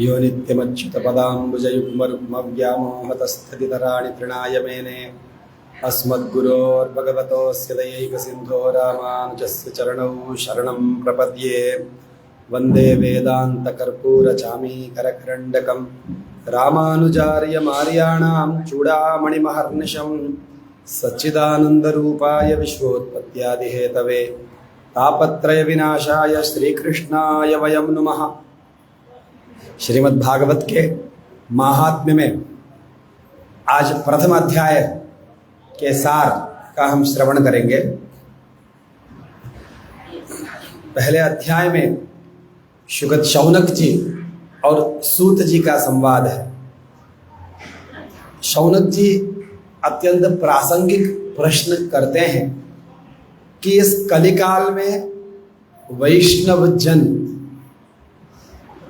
यो नित्यमच्युतपदाम्बुजयुग्मरुग्मव्यामोहतस्तदितराणि तृणाय मेने अस्मद्गुरोर्भगवतोऽस्य दयैकसिन्धो रामानुजस्य चरणौ शरणं प्रपद्ये। वन्दे वेदान्तकर्पूरचामीकरकरण्डकं रामानुजार्यमार्याणां चूडामणिमहर्निशं सच्चिदानन्दरूपाय विश्वोत्पत्त्यादिहेतवे तापत्रयविनाशाय श्रीकृष्णाय वयं नुमः। श्रीमद्भागवत के महात्म्य में आज प्रथम अध्याय के सार का हम श्रवण करेंगे। पहले अध्याय में शुगत शौनक जी और सूत जी का संवाद है। शौनक जी अत्यंत प्रासंगिक प्रश्न करते हैं कि इस कलिकाल में वैष्णव जन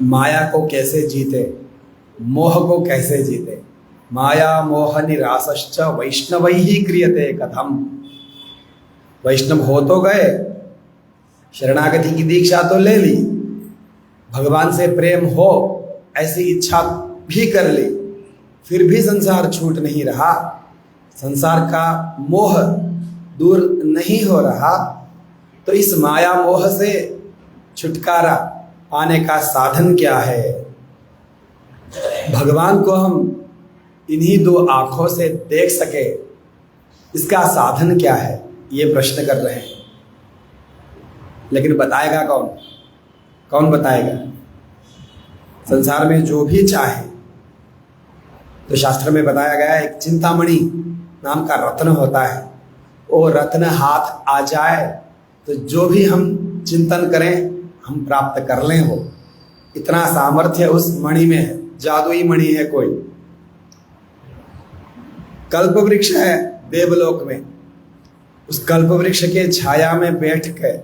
माया को कैसे जीते, मोह को कैसे जीते। माया मोह निरासश्च वैष्णवैहि क्रियते कथम। वैष्णव हो तो गए, शरणागति की दीक्षा तो ले ली, भगवान से प्रेम हो ऐसी इच्छा भी कर ली, फिर भी संसार छूट नहीं रहा, संसार का मोह दूर नहीं हो रहा। तो इस माया मोह से छुटकारा पाने का साधन क्या है? भगवान को हम इन्हीं दो आंखों से देख सके, इसका साधन क्या है? ये प्रश्न कर रहे हैं। लेकिन बताएगा कौन? कौन बताएगा? संसार में जो भी चाहे, तो शास्त्र में बताया गया है एक चिंतामणि नाम का रत्न होता है। वो रत्न हाथ आ जाए तो जो भी हम चिंतन करें हम प्राप्त कर लें। वो इतना सामर्थ्य उस मणि में है, जादुई मणि है कोई। कल्प वृक्ष है देवलोक में, उस कल्प वृक्ष के छाया में बैठ कर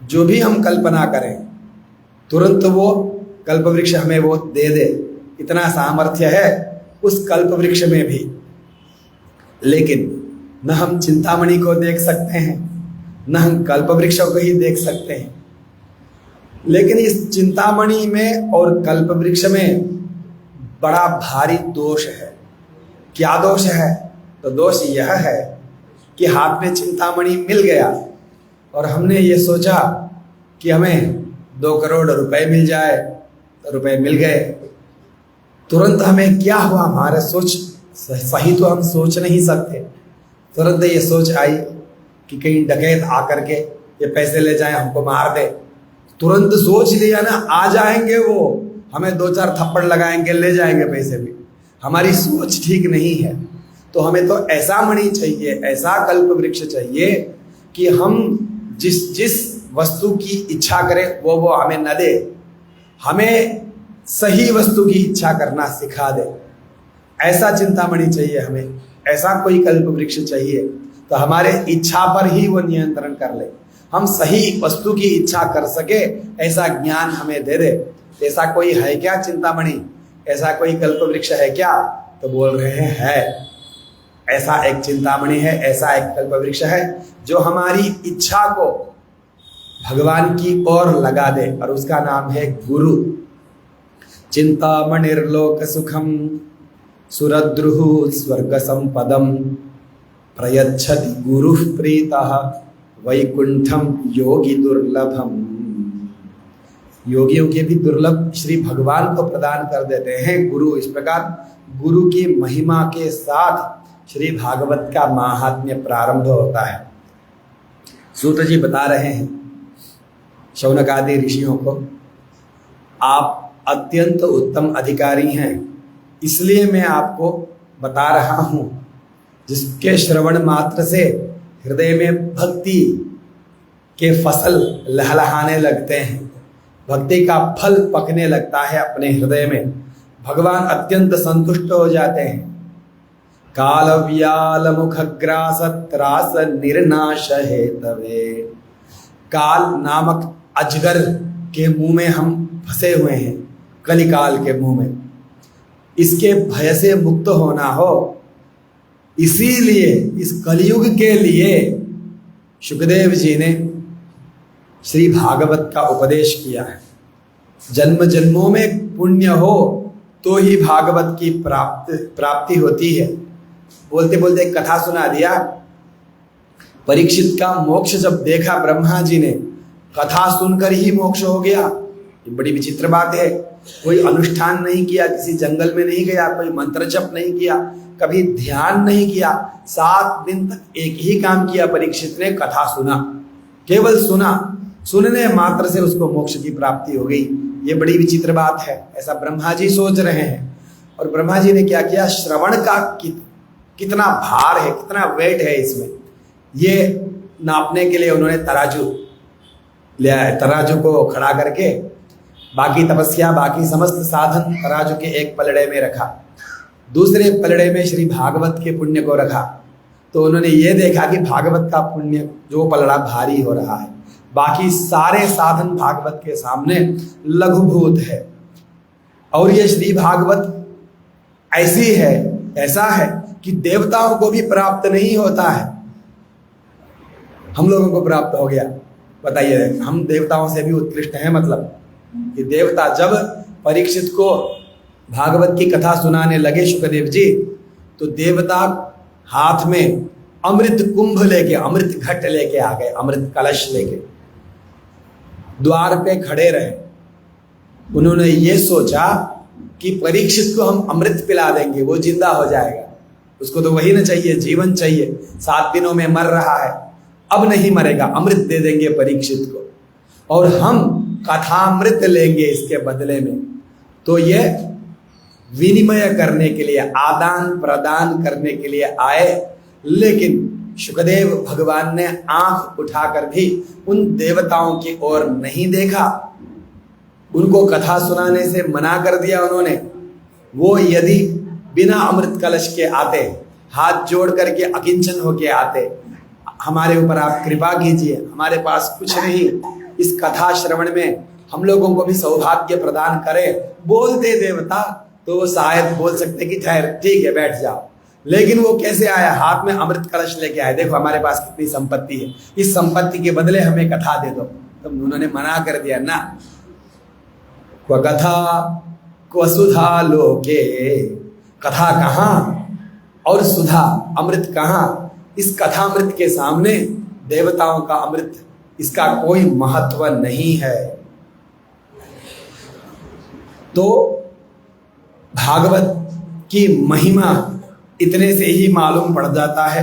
जो भी हम कल्पना करें तुरंत वो कल्प वृक्ष हमें वो दे दे, इतना सामर्थ्य है उस कल्प वृक्ष में भी। लेकिन न हम चिंतामणि को देख सकते हैं, न हम कल्प वृक्ष को ही देख सकते हैं। लेकिन इस चिंतामणि में और कल्प वृक्ष में बड़ा भारी दोष है। क्या दोष है? तो दोष यह है कि हाथ में चिंतामणि मिल गया और हमने ये सोचा कि हमें 2 करोड़ रुपए मिल जाए, तो रुपए मिल गए। तुरंत हमें क्या हुआ? हमारे सोच सही तो हम सोच नहीं सकते। तुरंत ये सोच आई कि कहीं डकैत आकर के ये पैसे ले जाए, हमको मार दे। तुरंत सोच लिया ना, आ जाएंगे वो, हमें 2-4 थप्पड़ लगाएंगे, ले जाएंगे पैसे भी। हमारी सोच ठीक नहीं है। तो हमें तो ऐसा मणि चाहिए, ऐसा कल्प वृक्ष चाहिए कि हम जिस वस्तु की इच्छा करें वो हमें न दे, हमें सही वस्तु की इच्छा करना सिखा दे। ऐसा चिंतामणि चाहिए हमें, ऐसा कोई कल्प वृक्ष चाहिए तो हमारे इच्छा पर ही वो नियंत्रण कर ले, हम सही वस्तु की इच्छा कर सके, ऐसा ज्ञान हमें दे दे। ऐसा कोई है क्या चिंतामणि? ऐसा कोई कल्प वृक्ष है क्या? तो बोल रहे हैं है। ऐसा एक चिंतामणि है, ऐसा एक कल्प वृक्ष है जो हमारी इच्छा को भगवान की ओर लगा दे, और उसका नाम है गुरु। चिंतामणिर्लोक सुखम सुरद्रुः स्वर्ग संपदम प्रयच्छति गुरुः प्रीतः वैकुंठम योगी दुर्लभम। योगियों के भी दुर्लभ श्री भगवान को प्रदान कर देते हैं गुरु। इस प्रकार गुरु की महिमा के साथ श्री भागवत का महात्म्य प्रारंभ होता है। सूत जी बता रहे हैं शौनक आदि ऋषियों को, आप अत्यंत उत्तम अधिकारी हैं, इसलिए मैं आपको बता रहा हूं, जिसके श्रवण मात्र से हृदय में भक्ति के फसल लहलहाने लगते हैं, भक्ति का फल पकने लगता है अपने हृदय में, भगवान अत्यंत संतुष्ट हो जाते हैं। काल व्याल मुखग्रास त्रास निर्नाश है तवे। काल नामक अजगर के मुंह में हम फंसे हुए हैं, कलिकाल के मुंह में। इसके भय से मुक्त होना हो, इसीलिए इस कलयुग के लिए शुकदेव जी ने श्री भागवत का उपदेश किया है। जन्म जन्मों में पुण्य हो तो ही भागवत की प्राप्ति होती है। बोलते बोलते एक कथा सुना दिया। परीक्षित का मोक्ष जब देखा ब्रह्मा जी ने, कथा सुनकर ही मोक्ष हो गया। ये बड़ी विचित्र बात है। कोई अनुष्ठान नहीं किया, किसी जंगल में नहीं गया, कोई मंत्र जप नहीं किया, कभी ध्यान नहीं किया, 7 दिन तक एक ही काम किया परीक्षित ने, कथा सुना। केवल सुना, सुनने मात्र से उसको मोक्ष की प्राप्ति हो गई। ये बड़ी विचित्र बात है, ऐसा ब्रह्मा जी सोच रहे हैं। और ब्रह्मा जी ने क्या किया, श्रवण का कितना भार है, कितना वेट है इसमें, ये नापने के लिए उन्होंने तराजू ले आए। तराजू को खड़ा करके बाकी तपस्या, बाकी समस्त साधन तराजू के एक पलड़े में रखा, दूसरे पलड़े में श्री भागवत के पुण्य को रखा। तो उन्होंने ये देखा कि भागवत का पुण्य जो पलड़ा भारी हो रहा है, बाकी सारे साधन भागवत के सामने लघुभूत है। और ये श्री भागवत ऐसी है, ऐसा है कि देवताओं को भी प्राप्त नहीं होता है, हम लोगों को प्राप्त हो गया। बताइए, हम देवताओं से भी उत्कृष्ट हैं। मतलब कि देवता जब परीक्षित को भागवत की कथा सुनाने लगे शुकदेव जी, तो देवता हाथ में अमृत कुंभ लेके, अमृत घट लेके आ गए, अमृत कलश लेके द्वार पे खड़े रहे। उन्होंने ये सोचा कि परीक्षित को हम अमृत पिला देंगे, वो जिंदा हो जाएगा, उसको तो वही ना चाहिए, जीवन चाहिए। 7 दिनों में मर रहा है, अब नहीं मरेगा, अमृत दे देंगे परीक्षित को और हम कथामृत लेंगे इसके बदले में। तो ये विनिमय करने के लिए, आदान प्रदान करने के लिए आए। लेकिन शुकदेव भगवान ने आंख उठाकर भी उन देवताओं की ओर नहीं देखा, उनको कथा सुनाने से मना कर दिया उन्होंने। वो यदि बिना अमृत कलश के आते, हाथ जोड़ करके अकिंचन होके आते, हमारे ऊपर आप कृपा कीजिए, हमारे पास कुछ नहीं, इस कथा श्रवण में हम लोगों को भी सौभाग्य प्रदान करें, बोलते देवता तो वो शायद बोल सकते कि ठहर, ठीक है, बैठ जाओ। लेकिन वो कैसे आया, हाथ में अमृत कलश लेके आए, देखो हमारे पास कितनी संपत्ति है, इस संपत्ति के बदले हमें कथा दे दो। तो उन्होंने मना कर दिया ना। क्व कथा क्व सुधा लोके, कथा कहाँ और सुधा अमृत कहाँ। इस कथामृत के सामने देवताओं का अमृत, इसका कोई महत्व नहीं है। तो भागवत की महिमा इतने से ही मालूम पड़ जाता है।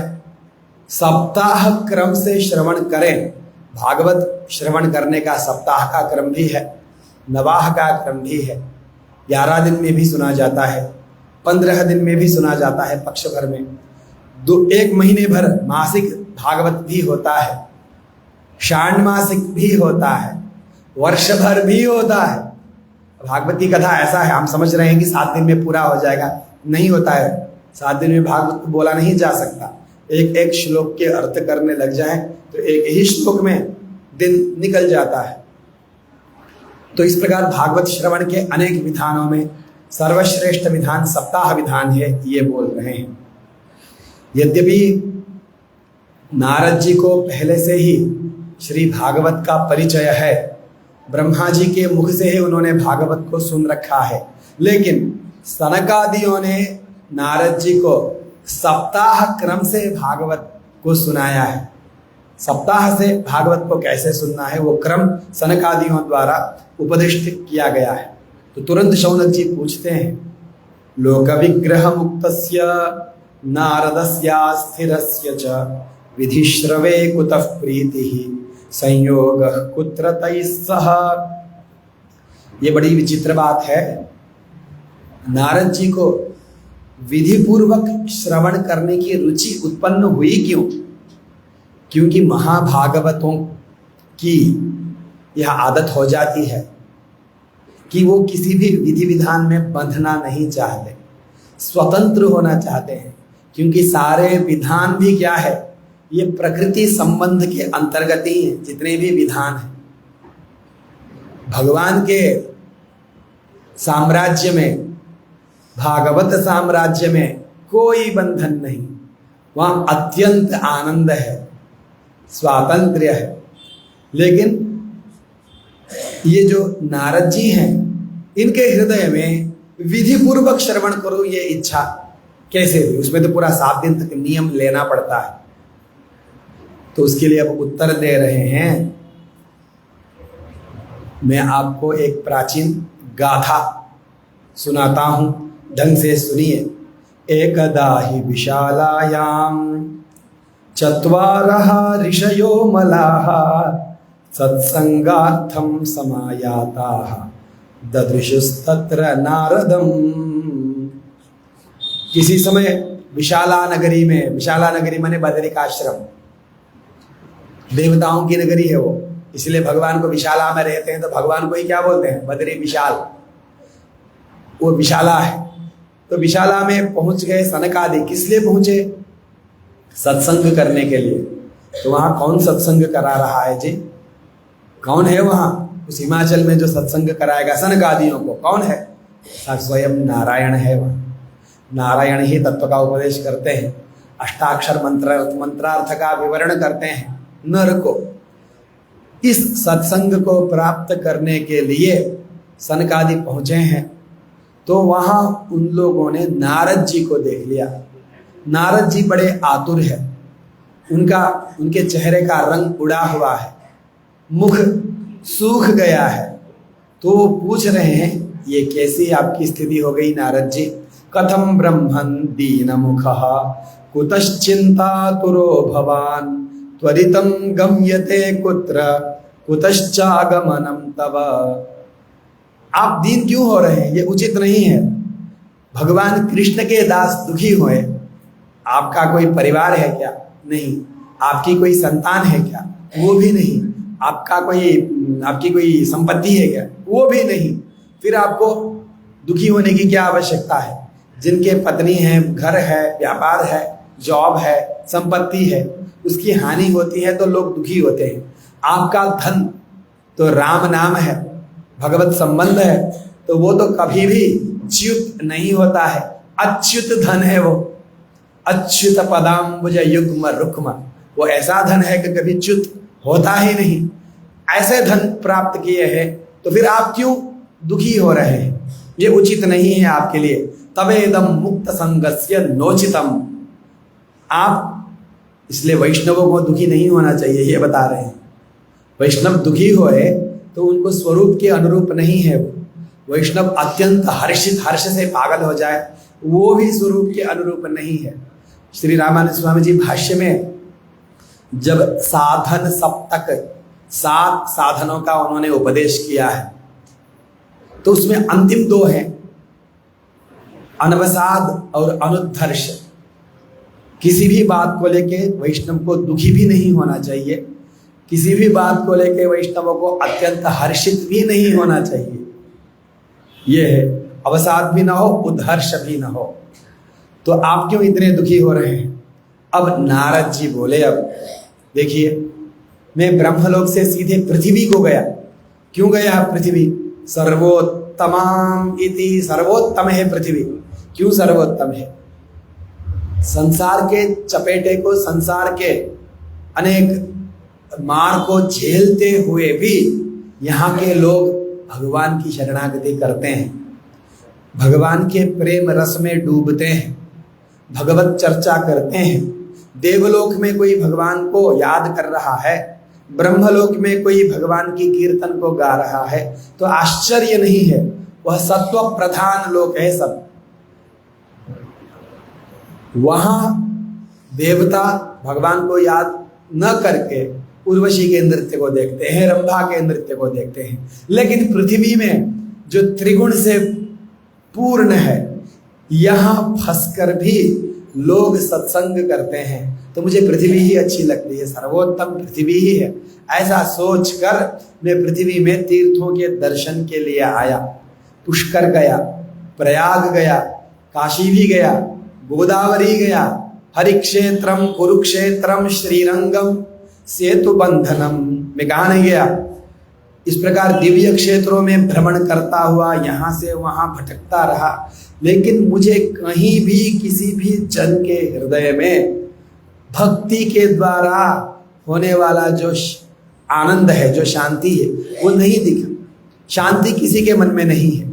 सप्ताह क्रम से श्रवण करें। भागवत श्रवण करने का सप्ताह का क्रम भी है, नवाह का क्रम भी है। 11 दिन में भी सुना जाता है, 15 दिन में भी सुना जाता है, पक्ष भर में 1 महीने भर मासिक भागवत भी होता है, षाण्मासिक भी होता है, वर्ष भर भी होता है। भागवत की कथा ऐसा है, हम समझ रहे हैं कि 7 दिन में पूरा हो जाएगा, नहीं होता है। 7 दिन में भागवत बोला नहीं जा सकता। एक एक श्लोक के अर्थ करने लग जाए तो एक ही श्लोक में दिन निकल जाता है। तो इस प्रकार भागवत श्रवण के अनेक विधानों में सर्वश्रेष्ठ विधान सप्ताह विधान है, ये बोल रहे हैं। यद्यपि नारद जी को पहले से ही श्री भागवत का परिचय है, ब्रह्मा जी के मुख से ही उन्होंने भागवत को सुन रखा है, लेकिन सनकादियों ने नारद जी को सप्ताह क्रम से भागवत को सुनाया है। सप्ताह से भागवत को कैसे सुनना है वो क्रम सनकादियों द्वारा उपदिष्ट किया गया है। तो तुरंत शौनक जी पूछते हैं, लोक विग्रह मुक्तस्य नारदस्य स्थिरस्य च विधिश्रवे कुतः प्रीतिः संयोगः कुत्र तैः सह। ये बड़ी विचित्र बात है। नारद जी को विधि पूर्वक श्रवण करने की रुचि उत्पन्न हुई क्यों? क्योंकि महाभागवतों की यह आदत हो जाती है कि वो किसी भी विधि विधान में बंधना नहीं चाहते, स्वतंत्र होना चाहते हैं। क्योंकि सारे विधान भी क्या है, ये प्रकृति संबंध के अंतर्गत ही है। जितने भी विधान हैं भगवान के साम्राज्य में, भागवत साम्राज्य में कोई बंधन नहीं, वहां अत्यंत आनंद है, स्वातंत्र्य है। लेकिन ये जो नारद जी हैं, इनके हृदय में विधि पूर्वक श्रवण करो ये इच्छा कैसे हुई? उसमें तो पूरा 7 दिन तक नियम लेना पड़ता है। तो उसके लिए अब उत्तर दे रहे हैं। मैं आपको एक प्राचीन गाथा सुनाता हूं, ढंग से सुनिए। एकदा हि विशालायां चत्वारः ऋषयो मलाः सत्संगार्थं समायाताः ददृशुस्तत्र नारदम। किसी समय विशाला नगरी में, विशाला नगरी माने बदरिकाश्रम, देवताओं की नगरी है वो, इसलिए भगवान को विशाला में रहते हैं तो भगवान को ही क्या बोलते हैं? बदरी विशाल, वो विशाला है। तो विशाला में पहुंच गए सनकादि। किस लिए पहुंचे? सत्संग करने के लिए। तो वहां कौन सत्संग करा रहा है जी? कौन है वहां उस हिमाचल में जो सत्संग कराएगा सनकादियों को? कौन है? स्वयं नारायण है। वहां नारायण ही तत्व का उपदेश करते हैं, अष्टाक्षर मंत्रार्थ का विवरण करते हैं नर को। इस सत्संग को प्राप्त करने के लिए सनकादि पहुंचे हैं। तो वहां उन लोगों ने नारद जी को देख लिया। नारद जी बड़े आतुर है, उनके चेहरे का रंग उड़ा हुआ है, मुख सूख गया है। तो वो पूछ रहे हैं, ये कैसी आपकी स्थिति हो गई नारद जी? कथम ब्रह्मन् दीन मुखः कुतश्चिन्तातुरो भवान् त्वरितं गम्यते कुत्र कुतश्चागमनं तव। आप दीन क्यों हो रहे हैं? ये उचित नहीं है। भगवान कृष्ण के दास दुखी हुए। आपका कोई परिवार है क्या? नहीं। आपकी कोई संतान है क्या? वो भी नहीं। आपकी कोई संपत्ति है क्या? वो भी नहीं। फिर आपको दुखी होने की क्या आवश्यकता है? जिनके पत्नी है, घर है, व्यापार है, जॉब है, संपत्ति है, उसकी हानि होती है तो लोग दुखी होते हैं। आपका धन तो राम नाम है, भगवत संबंध है, तो वो तो कभी भी च्युत नहीं होता है। अच्युत धन है वो, अच्युत पदाम्बुज युग्म रुक्म। वो ऐसा धन है कि कभी च्युत होता ही नहीं। ऐसे धन प्राप्त किए हैं तो फिर आप क्यों दुखी हो रहे हैं? ये उचित नहीं है आपके लिए। तवेदम मुक्त संगस्य नोचितम। आप इसलिए वैष्णवों को दुखी नहीं होना चाहिए, ये बता रहे हैं। वैष्णव दुखी होए तो उनको स्वरूप के अनुरूप नहीं है। वो वैष्णव अत्यंत हर्ष से पागल हो जाए, वो भी स्वरूप के अनुरूप नहीं है। श्री रामानंद स्वामी जी भाष्य में जब साधन सप्तक 7 साधनों का उन्होंने उपदेश किया है, तो उसमें अंतिम 2 हैं, अनवसाद और अनुद्धर्ष। किसी भी बात को लेके वैष्णव को दुखी भी नहीं होना चाहिए, किसी भी बात को लेके वैष्णवों को अत्यंत हर्षित भी नहीं होना चाहिए। ये है, अवसाद भी ना हो, उद्धर्ष भी ना हो। तो आप क्यों इतने दुखी हो रहे हैं? अब नारद जी बोले, अब देखिए, मैं ब्रह्मलोक से सीधे पृथ्वी को गया। क्यों गया पृथ्वी? सर्वोत्तमाम इति, सर्वोत्तम है पृथ्वी। क्यों सर्वोत्तम है? संसार के चपेटे को, संसार के अनेक मार को झेलते हुए भी यहाँ के लोग भगवान की शरणागति करते हैं, भगवान के प्रेम रस में डूबते हैं, भगवत चर्चा करते हैं। देवलोक में कोई भगवान को याद कर रहा है, ब्रह्मलोक में कोई भगवान की कीर्तन को गा रहा है, तो आश्चर्य नहीं है। वह सत्व प्रधान लोक है सब। वहां देवता भगवान को याद न करके उर्वशी के नृत्य को देखते हैं, रंभा के नृत्य को देखते हैं। लेकिन पृथ्वी में जो त्रिगुण से पूर्ण है, यहां फंसकर भी लोग सत्संग करते हैं। तो मुझे पृथ्वी ही अच्छी लगती है, सर्वोत्तम पृथ्वी ही है। ऐसा सोचकर मैं पृथ्वी में तीर्थों के दर्शन के लिए आया। पुष्कर गया, प्रयाग गया, काशी भी गया, गोदावरी गया, हरिक्षेत्रम, कुरुक्षेत्रम, श्रीरंगम, सेतु बंधनम में कहा नहीं गया। इस प्रकार दिव्य क्षेत्रों में भ्रमण करता हुआ यहां से वहां भटकता रहा, लेकिन मुझे कहीं भी किसी भी जन के हृदय में भक्ति के द्वारा होने वाला जो आनंद है, जो शांति है, वो नहीं दिखा। शांति किसी के मन में नहीं है।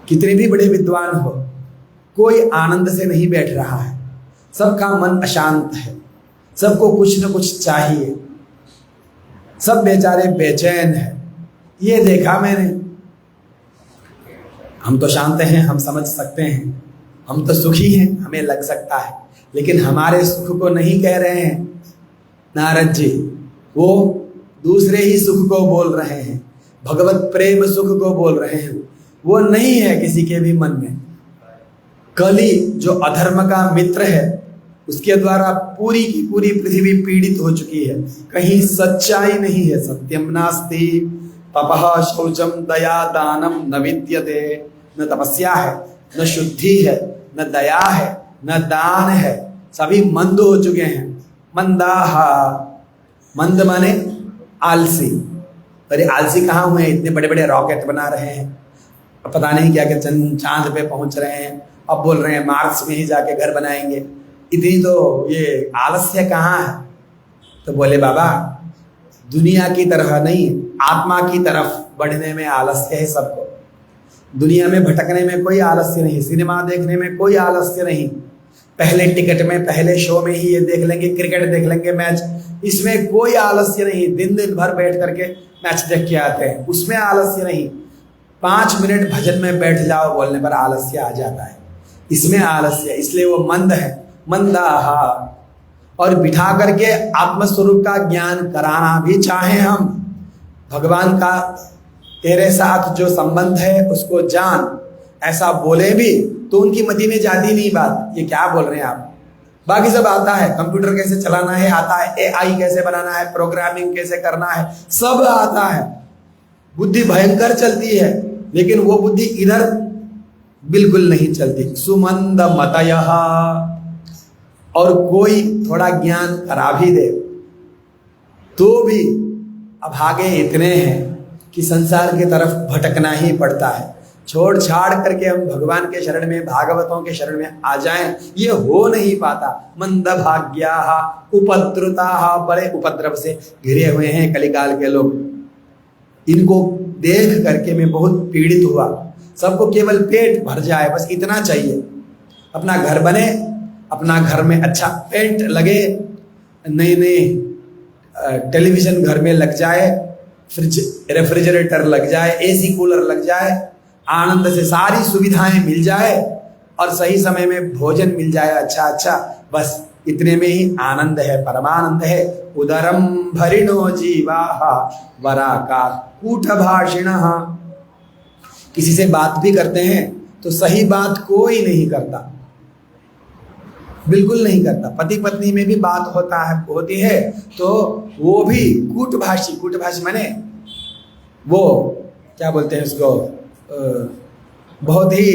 कितने भी बड़े विद्वान हो, कोई आनंद से नहीं बैठ रहा है। सबका मन अशांत है, सबको कुछ न कुछ चाहिए, सब बेचारे बेचैन है। ये देखा मैंने। हम तो शांत हैं, हम समझ सकते हैं, हम तो सुखी हैं, हमें लग सकता है, लेकिन हमारे सुख को नहीं कह रहे हैं नारद जी, वो दूसरे ही सुख को बोल रहे हैं, भगवत प्रेम सुख को बोल रहे हैं। वो नहीं है किसी के भी मन में। कली जो अधर्म का मित्र है, उसके द्वारा पूरी की पूरी पृथ्वी पीड़ित हो चुकी है। कहीं सच्चाई नहीं है। सत्यम नास्ति तपः शौचम दया दानम न विद्यते। न तपस्या है, न शुद्धि है, न दया है, न दान है, सभी मंद हो चुके हैं। मंदाहा, मंद माने आलसी। अरे आलसी कहाँ हुए? इतने बड़े बड़े रॉकेट बना रहे हैं, पता नहीं क्या क्या चांद पे पहुंच रहे हैं, अब बोल रहे हैं मार्स में ही जाके घर बनाएंगे। इतनी तो ये आलस्य कहाँ है? तो बोले बाबा, दुनिया की तरह नहीं, आत्मा की तरफ बढ़ने में आलस्य है सबको। दुनिया में भटकने में कोई आलस्य नहीं, सिनेमा देखने में कोई आलस्य नहीं, पहले टिकट में पहले शो में ही ये देख लेंगे, क्रिकेट देख लेंगे मैच, इसमें कोई आलस्य नहीं। दिन दिन भर बैठ करके मैच देख के आते हैं, उसमें आलस्य नहीं। 5 मिनट भजन में बैठ जाओ, बोलने पर आलस्य आ जाता है, इसमें आलस्य। इसलिए वो मंद है, मंदाहा। और बिठा करके आत्मस्वरूप का ज्ञान कराना भी चाहे हम, भगवान का तेरे साथ जो संबंध है उसको जान, ऐसा बोले भी तो उनकी मति में जाती नहीं बात। ये क्या बोल रहे हैं आप? बाकी सब आता है, कंप्यूटर कैसे चलाना है आता है, एआई कैसे बनाना है, प्रोग्रामिंग कैसे करना है, सब आता है। बुद्धि भयंकर चलती है, लेकिन वो बुद्धि इधर बिल्कुल नहीं चलती। सुमंद मतयः। और कोई थोड़ा ज्ञान करा भी दे तो भी अभागे इतने हैं कि संसार की तरफ भटकना ही पड़ता है। छोड़ छाड़ करके हम भगवान के शरण में, भागवतों के शरण में आ जाएं, ये हो नहीं पाता। मंद भाग्याः उपद्रुताः। बड़े उपद्रव से घिरे हुए हैं कलिकाल के लोग। इनको देख करके मैं बहुत पीड़ित हुआ। सबको केवल पेट भर जाए, बस इतना चाहिए। अपना घर बने, अपना घर में अच्छा पेंट लगे, नई नई टेलीविजन घर में लग जाए, फ्रिज रेफ्रिजरेटर लग जाए, एसी कूलर लग जाए, आनंद से सारी सुविधाएं मिल जाए और सही समय में भोजन मिल जाए अच्छा अच्छा, बस इतने में ही आनंद है, परमानंद है। उदरम भरिणो जीवाः वराका कूटभाषिणः। किसी से बात भी करते हैं तो सही बात कोई नहीं करता, बिल्कुल नहीं करता। पति पत्नी में भी बात होती है तो वो भी कूटभाषी। कूटभाषी माने वो क्या बोलते हैं उसको, बहुत ही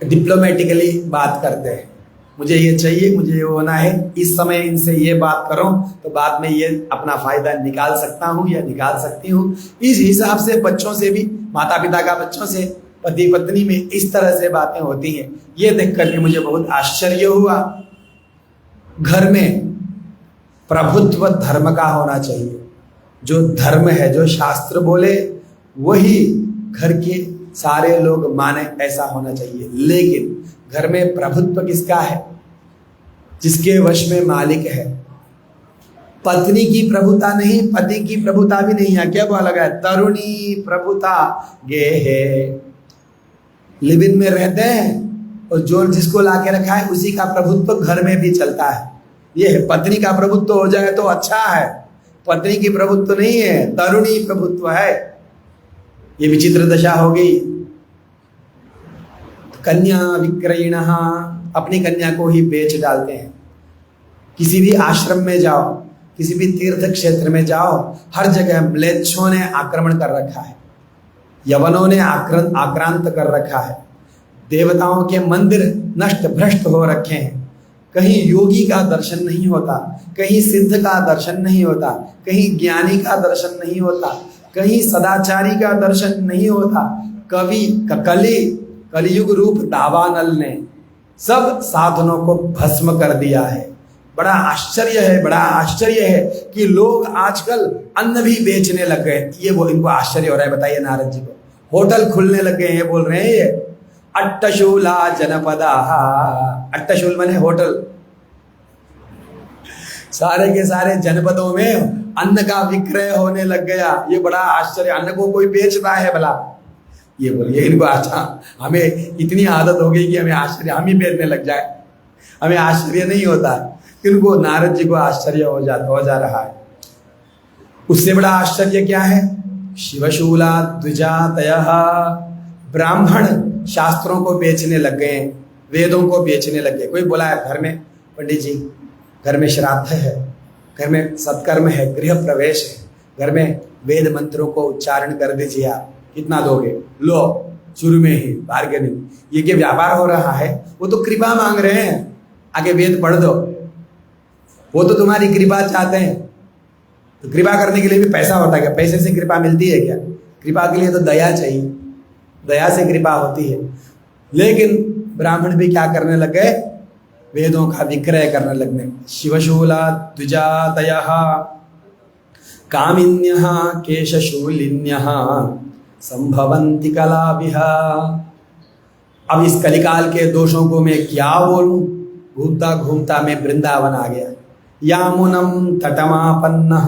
डिप्लोमेटिकली बात करते हैं। मुझे ये चाहिए, मुझे ये होना है, इस समय इनसे ये बात करो तो बाद में ये अपना फायदा निकाल सकता हूँ या निकाल सकती हूँ। इस हिसाब से बच्चों से भी, माता पिता का बच्चों से, पति पत्नी में इस तरह से बातें होती हैं। ये देख करके मुझे बहुत आश्चर्य हुआ। घर में प्रभुत्व धर्म का होना चाहिए। जो धर्म है, जो शास्त्र बोले वही घर के सारे लोग माने, ऐसा होना चाहिए। लेकिन घर में प्रभुत्व किसका है? जिसके वश में मालिक है। पत्नी की प्रभुता नहीं, पति की प्रभुता भी नहीं है। क्या बोला गया? तरुणी प्रभुता गे है। लिव इन में रहते हैं और जो जिसको लाके रखा है उसी का प्रभुत्व घर में भी चलता है। ये है, पत्नी का प्रभुत्व हो जाए तो अच्छा है, पत्नी की प्रभुत्व नहीं है, तरुणी प्रभुत्व है। ये विचित्र दशा हो गई। कन्या विक्रयिणः, अपनी कन्या को ही बेच डालते हैं। किसी भी आश्रम में जाओ, किसी भी तीर्थ क्षेत्र में जाओ, हर जगह म्लेच्छों ने आक्रमण कर रखा है, यवनों ने आक्रांत कर रखा है, देवताओं के मंदिर नष्ट भ्रष्ट हो रखे हैं। कहीं योगी का दर्शन नहीं होता, कहीं सिद्ध का दर्शन नहीं होता, कहीं ज्ञानी का दर्शन नहीं होता, कहीं सदाचारी का दर्शन नहीं होता। कलियुग रूप दावानल ने सब साधनों को भस्म कर दिया है। बड़ा आश्चर्य है कि लोग आजकल अन्न भी बेचने लग गए। ये वो इनको आश्चर्य हो रहा है, बताइए नारद जी को। होटल खुलने लग गए हैं, बोल रहे हैं ये अट्टशूला जनपदा। अट्टशूल माने होटल। सारे के सारे जनपदों में अन्न का विक्रय होने लग गया। ये बड़ा आश्चर्य, अन्न को कोई बेच रहा है भला। ये बोलिए इनको, अच्छा हमें इतनी आदत हो गई कि हमें आश्चर्य, हम ही बेचने लग जाए, हमें आश्चर्य नहीं होता। इनको नारद जी को आश्चर्य हो जा रहा है। उससे बड़ा आश्चर्य क्या है? शिवशूला द्विजातयः, ब्राह्मण शास्त्रों को बेचने लग गए, वेदों को बेचने लग गए। कोई बोला है घर में, पंडित जी घर में श्राद्ध है, घर में सत्कर्म है, गृह प्रवेश है, घर में वेद मंत्रों को उच्चारण कर दीजिए, आप कितना दोगे? लो शुरू में ही बार्गेनिंग। ये क्या व्यापार हो रहा है? वो तो कृपा मांग रहे हैं, आगे वेद पढ़ दो। वो तो तुम्हारी कृपा चाहते हैं। तो कृपा करने के लिए भी पैसा होता है क्या? पैसे से कृपा मिलती है क्या? कृपा के लिए तो दया चाहिए, दया से कृपा होती है। लेकिन ब्राह्मण भी क्या करने लग गए? वेदों का विक्रय करने लगने। शिवशूला द्विजातयः कामिन्यः केशशूलिन्यः संभवन्ति कलाभिः। अब इस कलिकाल के दोषों को मैं क्या बोलूं? घूमता घूमता मैं वृंदावन आ गया। यामुनम तटमापन्नः,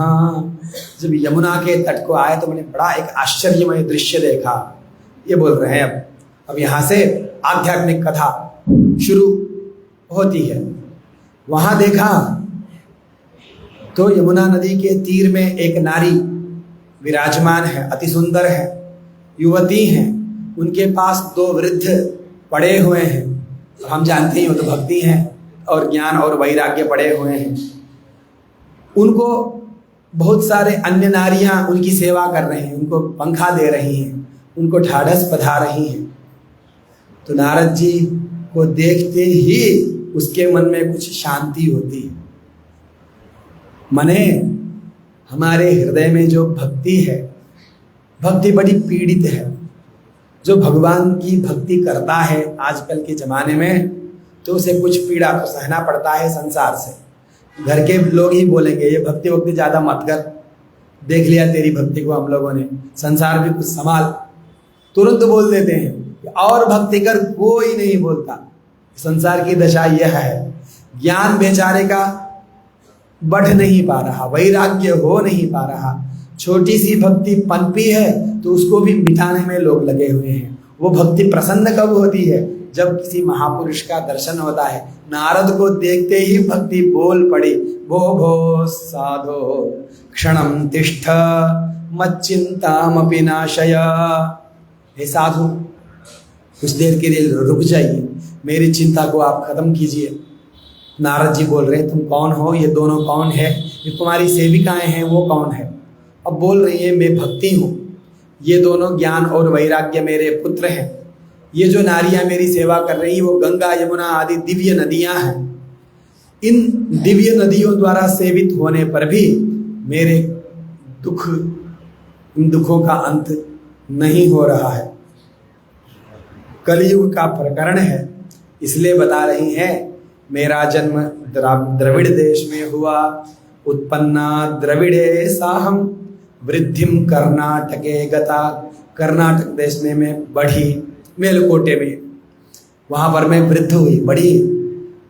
जब यमुना के तट को आए तो मैंने बड़ा एक आश्चर्यमय दृश्य देखा। ये बोल रहे हैं अब यहाँ से आध्यात्मिक कथा शुरू होती है। वहां देखा तो यमुना नदी के तीर में एक नारी विराजमान है, अति सुंदर है, युवती हैं। उनके पास दो वृद्ध पड़े हुए हैं। तो हम जानते ही वो तो भक्ति हैं और ज्ञान और वैराग्य पड़े हुए हैं। उनको बहुत सारे अन्य नारियां उनकी सेवा कर रहे हैं, उनको पंखा दे रही हैं, उनको ढाढ़स बधा रही हैं। तो नारद जी को देखते ही उसके मन में कुछ शांति होती है। मने हमारे हृदय में जो भक्ति है, भक्ति बड़ी पीड़ित है। जो भगवान की भक्ति करता है आजकल के ज़माने में, तो उसे कुछ पीड़ा तो सहना पड़ता है संसार से। घर के लोग ही बोलेंगे ये भक्ति वक्ति ज़्यादा मत कर, देख लिया तेरी भक्ति को हम लोगों ने, संसार भी कुछ संभाल। तुरंत बोल देते हैं और भक्ति कर, कोई नहीं बोलता। संसार की दशा यह है, ज्ञान बेचारे का बढ़ नहीं पा रहा, वैराग्य हो नहीं पा रहा। छोटी सी भक्ति पनपी है तो उसको भी मिटाने में लोग लगे हुए हैं। वो भक्ति प्रसन्न कब होती है? जब किसी महापुरुष का दर्शन होता है। नारद को देखते ही भक्ति बोल पड़ी, भो भो साधो क्षणम तिष्ठ मच्चिंतामपि नाशय। हे साधु, कुछ देर के लिए रुक जाइए, मेरी चिंता को आप खत्म कीजिए। नारद जी बोल रहे हैं तुम कौन हो? ये दोनों कौन है? ये तुम्हारी सेविकाएं हैं, वो कौन है? अब बोल रही है मैं भक्ति हूँ। ये दोनों ज्ञान और वैराग्य मेरे पुत्र हैं। ये जो नारियां मेरी सेवा कर रही वो गंगा यमुना आदि दिव्य नदियां हैं। इन दिव्य नदियों द्वारा सेवित होने पर भी मेरे दुख, इन दुखों का अंत नहीं हो रहा है। कलयुग का प्रकरण है, इसलिए बता रही हैं मेरा जन्म द्रविड़ देश में हुआ। उत्पन्ना द्रविड़े साहम वृद्धिम कर्नाटके गता। कर्नाटक देश में मैं बढ़ी, मेलकोटे में, वहाँ पर मैं वृद्ध हुई, बड़ी।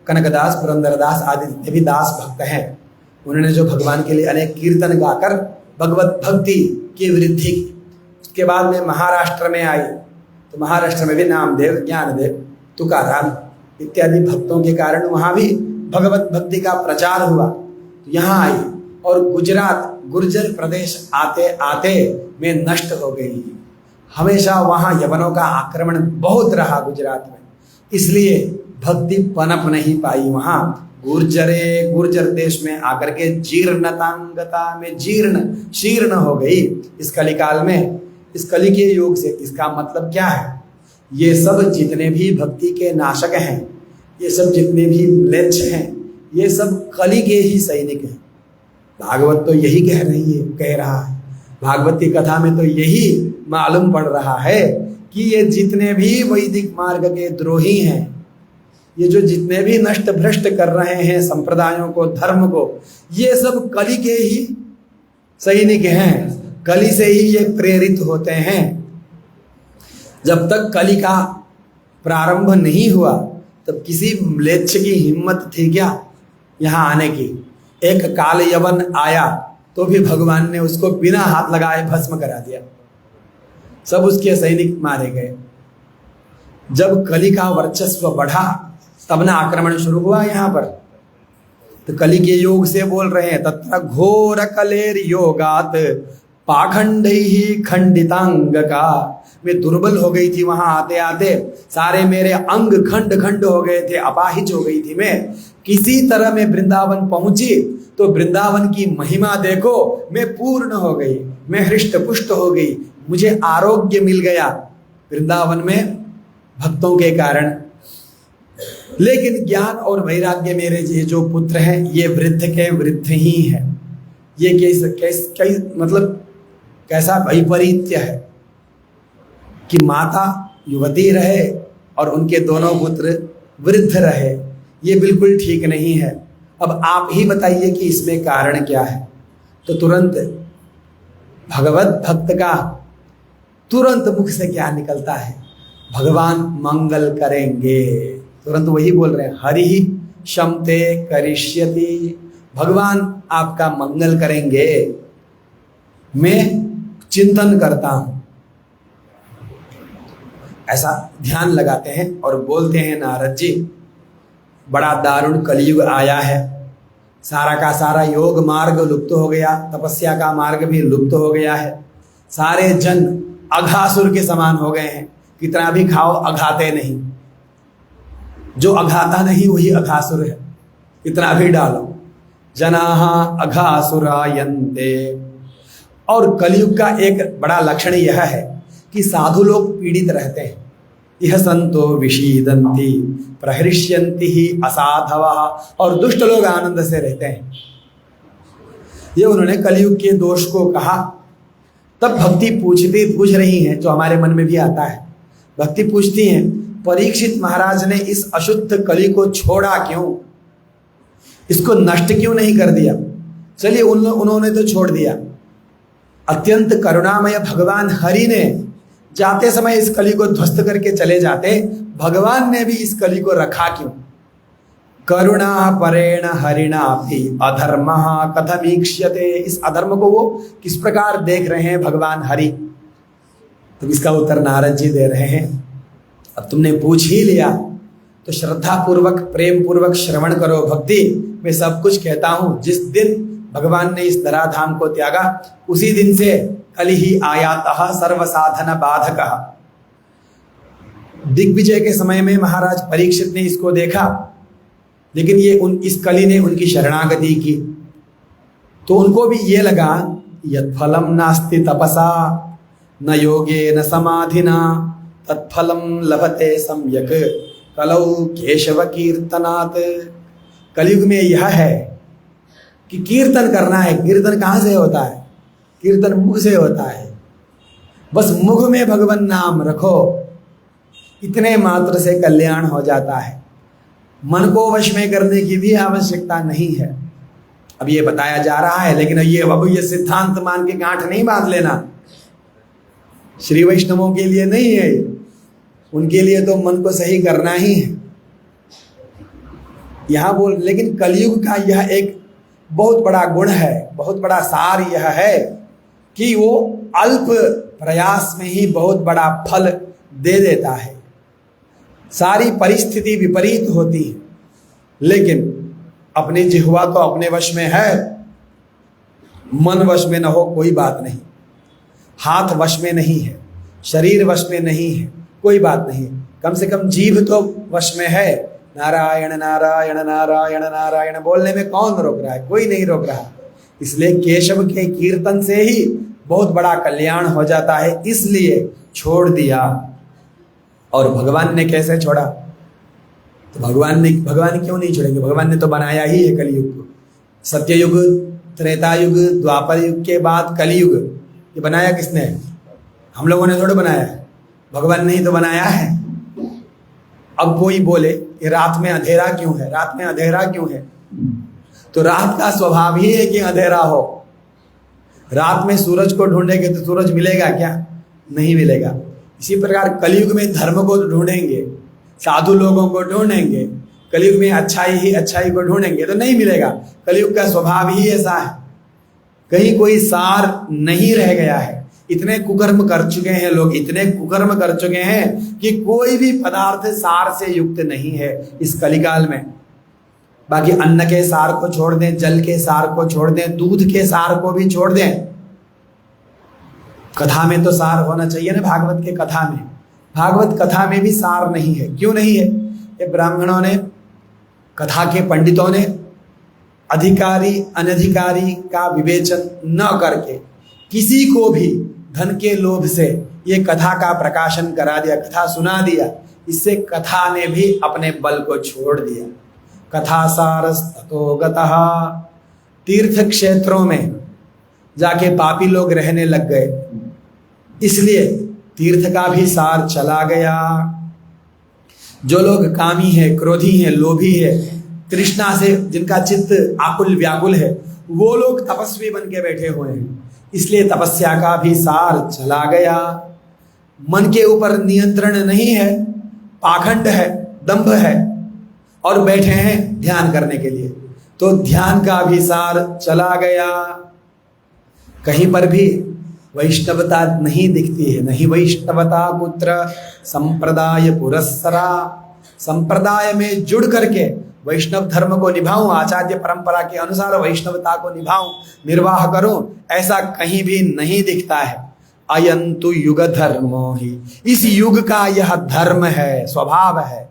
कनकदास, पुरंदरदास आदि जितने भी दास भक्त हैं, उन्होंने जो भगवान के लिए अनेक कीर्तन गाकर भगवत भक्ति की वृद्धि की। उसके बाद मैं महाराष्ट्र में आई, तो महाराष्ट्र में भी नामदेव, ज्ञानदेव, तुकाराम इत्यादि भक्तों के कारण वहाँ भी भगवत भक्ति का प्रचार हुआ। तो यहाँ आई और गुजरात गुर्जर प्रदेश आते आते मैं नष्ट हो गई। हमेशा वहाँ यवनों का आक्रमण बहुत रहा गुजरात में, इसलिए भक्ति पनप नहीं पाई। वहाँ गुर्जर देश में आकर के जीर्णतांगता में शीर्ण हो गई इस कलिकाल में, इस कली के योग से। इसका मतलब क्या है? ये सब जितने भी भक्ति के नाशक हैं, ये सब जितने भी म्लेच्छ हैं, ये सब कली के ही सैनिक हैं। भागवत तो यही कह रहा है। भागवत की कथा में तो यही मालूम पड़ रहा है कि ये जितने भी वैदिक मार्ग के द्रोही हैं, ये जो जितने भी नष्ट भ्रष्ट कर रहे हैं संप्रदायों को, धर्म को, ये सब कली के ही सैनिक हैं, कली से ही ये प्रेरित होते हैं। जब तक कली का प्रारंभ नहीं हुआ तब किसी म्लेच्छ की हिम्मत थी क्या यहाँ आने की? एक काल यवन आया तो भी भगवान ने उसको बिना हाथ लगाए भस्म करा दिया, सब उसके सैनिक मारे गए। जब कली का वर्चस्व बढ़ा तब ना आक्रमण शुरू हुआ यहाँ पर। तो कली के योग से बोल रहे हैं, तत्र घोर कलेर योगात पाखंड ही खंडितांग का। मैं दुर्बल हो गई थी वहां आते आते, सारे मेरे अंग खंड खंड हो गए थे, अपाहिज हो गई थी मैं। किसी तरह मैं वृंदावन पहुंची तो वृंदावन की महिमा देखो, मैं पूर्ण हो गई, मैं हृष्ट पुष्ट हो गई, मुझे आरोग्य मिल गया वृंदावन में भक्तों के कारण। लेकिन ज्ञान और वैराग्य मेरे ये जो पुत्र हैं ये वृद्ध के वृद्ध ही हैं। ये मतलब कैसा वैपरीत्य है कि माता युवती रहे और उनके दोनों पुत्र वृद्ध रहे, ये बिल्कुल ठीक नहीं है। अब आप ही बताइए कि इसमें कारण क्या है? तो तुरंत भगवत भक्त का तुरंत मुख से क्या निकलता है? भगवान मंगल करेंगे। तुरंत वही बोल रहे हैं, हरि शमते करिष्यति, भगवान आपका मंगल करेंगे। मैं चिंतन करता हूं, ऐसा ध्यान लगाते हैं और बोलते हैं, नारद जी बड़ा दारुण कलयुग आया है, सारा का सारा योग मार्ग लुप्त हो गया, तपस्या का मार्ग भी लुप्त हो गया है, सारे जन अघासुर के समान हो गए हैं, कितना भी खाओ अघाते नहीं, जो अघाता नहीं वही अघासुर है, कितना भी डालो। जनाहा अघासुरायन्ते। और कलयुग का एक बड़ा लक्षण यह है कि साधु लोग पीड़ित रहते हैं। यह संतो विषीदन्ति प्रहृष्यन्ति ही असाधवः, और दुष्ट लोग आनंद से रहते हैं। ये उन्होंने कलयुग के दोष को कहा। तब भक्ति पूछ रही हैं, जो हमारे मन में भी आता है, भक्ति पूछती हैं, परीक्षित महाराज ने इस अशुद्ध कली को छोड़ा क्यों? इसको नष्ट क्यों नहीं कर दिया? चलिए उन्होंने तो छोड़ दिया, अत्यंत करुणामय भगवान हरि ने जाते समय इस कली को ध्वस्त करके चले जाते, भगवान ने भी इस कली को रखा क्यों? करुणा परेण हरिणा भी अधर्म कथमीक्ष्यते। इस अधर्म को वो किस प्रकार देख रहे हैं भगवान हरि? तो इसका उत्तर नारद जी दे रहे हैं। अब तुमने पूछ ही लिया तो श्रद्धा पूर्वक प्रेम पूर्वक श्रवण करो भक्ति। मैं सब कुछ कहता हूं, जिस दिन भगवान ने इस धराधाम को त्यागा उसी दिन से कलि ही आयातः सर्व साधन बाधकः। दिग्विजय के समय में महाराज परीक्षित ने इसको देखा, लेकिन इस कलि ने उनकी शरणागति की, तो उनको भी ये लगा यत्फलम नास्ति तपसा न योगे न समाधिना तत्फलम लभते सम्यक कलौ केशव कीर्तनात्। कलयुग में यह है कि कीर्तन करना है। कीर्तन कहाँ से होता है? कीर्तन मुख से होता है। बस मुख में भगवान नाम रखो, इतने मात्र से कल्याण हो जाता है। मन को वश में करने की भी आवश्यकता नहीं है। अब ये बताया जा रहा है, लेकिन ये सिद्धांत मान के गांठ नहीं बांध लेना। श्री वैष्णवों के लिए नहीं है, उनके लिए तो मन को सही करना ही है। यहां बोल, लेकिन कलयुग का यह एक बहुत बड़ा गुण है, बहुत बड़ा सार यह है कि वो अल्प प्रयास में ही बहुत बड़ा फल दे देता है। सारी परिस्थिति विपरीत होती है, लेकिन अपनी जिह्वा तो अपने वश में है, मन वश में न हो कोई बात नहीं, हाथ वश में नहीं है, शरीर वश में नहीं है, कोई बात नहीं, कम से कम जीभ तो वश में है। नारायण नारायण नारायण नारायण बोलने में कौन रोक रहा है? कोई नहीं रोक रहा। इसलिए केशव के कीर्तन से ही बहुत बड़ा कल्याण हो जाता है, इसलिए छोड़ दिया। और भगवान ने कैसे छोड़ा? तो भगवान क्यों नहीं छोड़ेंगे? भगवान ने तो बनाया ही है कलयुग को। सत्ययुग, त्रेता युग, द्वापर युग के बाद कलयुग, ये बनाया किसने? हम लोगों ने थोड़ा बनाया है, भगवान ने ही तो बनाया है। अब कोई बोले कि रात में अंधेरा क्यों है, रात में अंधेरा क्यों है? तो रात का स्वभाव ही है कि अंधेरा हो। रात में सूरज को ढूंढेंगे तो सूरज मिलेगा क्या? नहीं मिलेगा। इसी प्रकार कलयुग में धर्म को ढूंढेंगे, साधु लोगों को ढूंढेंगे, कलयुग में अच्छाई को ढूंढेंगे तो नहीं मिलेगा। कलयुग का स्वभाव ही ऐसा है, कहीं कोई सार नहीं रह गया है। इतने कुकर्म कर चुके हैं लोग, इतने कुकर्म कर चुके हैं कि कोई भी पदार्थ सार से युक्त नहीं है इस कलिकाल में। बाकी अन्न के सार को छोड़ दें, जल के सार को छोड़ दें, दूध के सार को भी छोड़ दें। कथा में तो सार होना चाहिए ना, भागवत के कथा में। भागवत कथा में भी सार नहीं है। क्यों नहीं है? ये ब्राह्मणों ने, कथा के पंडितों ने अधिकारी अनधिकारी का विवेचन न करके किसी को भी धन के लोभ से ये कथा का प्रकाशन करा दिया, कथा सुना दिया। इससे कथा ने भी अपने बल को छोड़ दिया। कथा सारस्ततो गतः, तीर्थ क्षेत्रों में जाके पापी लोग रहने लग गए, इसलिए तीर्थ का भी सार चला गया। जो लोग कामी है, क्रोधी है, लोभी है, तृष्णा से जिनका चित्त आकुल व्याकुल है, वो लोग तपस्वी बन के बैठे हुए हैं, इसलिए तपस्या का भी सार चला गया। मन के ऊपर नियंत्रण नहीं है, पाखंड है, दंभ है, और बैठे हैं ध्यान करने के लिए, तो ध्यान का भी सार चला गया। कहीं पर भी वैष्णवता नहीं दिखती है। नहीं वैष्णवता पुत्र संप्रदाय पुरस्सरा, संप्रदाय में जुड़ करके वैष्णव धर्म को निभाऊं, आचार्य परंपरा के अनुसार वैष्णवता को निभाऊं, निर्वाह करूं, ऐसा कहीं भी नहीं दिखता है। अयंतु युग धर्मो ही, इस युग का यह धर्म है, स्वभाव है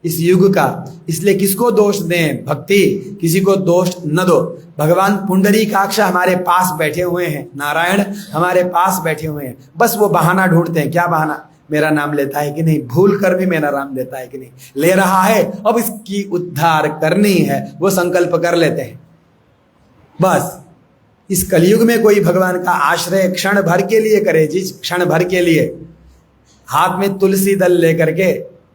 इस युग का। इसलिए किसको दोष दें? भक्ति, किसी को दोष न दो। भगवान पुंडरीकाक्ष हमारे पास बैठे हुए हैं, नारायण हमारे पास बैठे हुए हैं, बस वो बहाना ढूंढते हैं। क्या बहाना? मेरा नाम लेता है कि नहीं, भूल कर भी मेरा नाम लेता है कि नहीं, ले रहा है, अब इसकी उद्धार करनी है, वो संकल्प कर लेते हैं। बस इस कलयुग में कोई भगवान का आश्रय क्षण भर के लिए करे, जिस क्षण भर के लिए हाथ में तुलसी दल लेकर के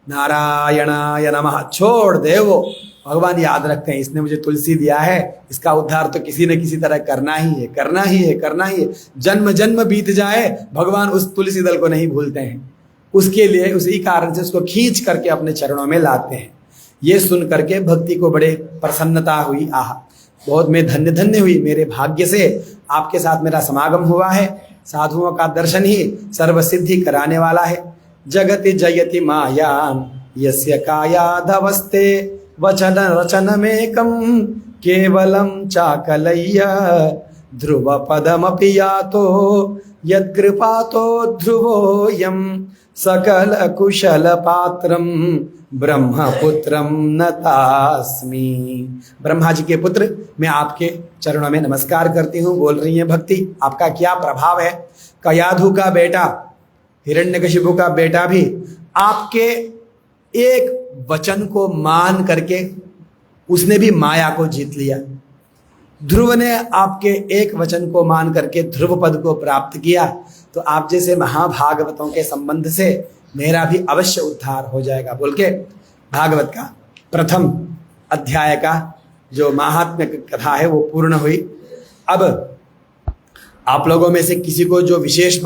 नारायणाय नमः छोड़ दे, वो भगवान याद रखते हैं इसने मुझे तुलसी दिया है, इसका उद्धार तो किसी न किसी तरह करना ही है, करना ही है, करना ही है। जन्म जन्म बीत जाए, भगवान उस तुलसी दल को नहीं भूलते हैं। उसके लिए उसी कारण से उसको खींच करके अपने चरणों में लाते हैं। ये सुन करके भक्ति को बड़े प्रसन्नता हुई। आह, बहुत मैं धन्य धन्य हुई, मेरे भाग्य से आपके साथ मेरा समागम हुआ है। साधुओं का दर्शन ही सर्व सिद्धि कराने वाला है। जगति जयति मायाम यस्य कायाधवस्ते वचन रचनमेकं केवलं चाकलय्य ध्रुव पदमपि यातो यत्कृपातो ध्रुवोऽयं सकल कुशल पात्रम ब्रह्मपुत्रम नतास्मि। ब्रह्मा जी के पुत्र, मैं आपके चरणों में नमस्कार करती हूँ। बोल रही है भक्ति, आपका क्या प्रभाव है। कयाधु का बेटा, हिरण्यकशिपु का बेटा भी आपके एक वचन को मान करके उसने भी माया को जीत लिया। ध्रुव ने आपके एक वचन को मान करके ध्रुव पद को प्राप्त किया। तो आप जैसे महाभागवतों के संबंध से मेरा भी अवश्य उद्धार हो जाएगा बोल के भागवत का प्रथम अध्याय का जो महात्म्य कथा है वो पूर्ण हुई। अब आप लोगों में से किसी को जो विशेष बात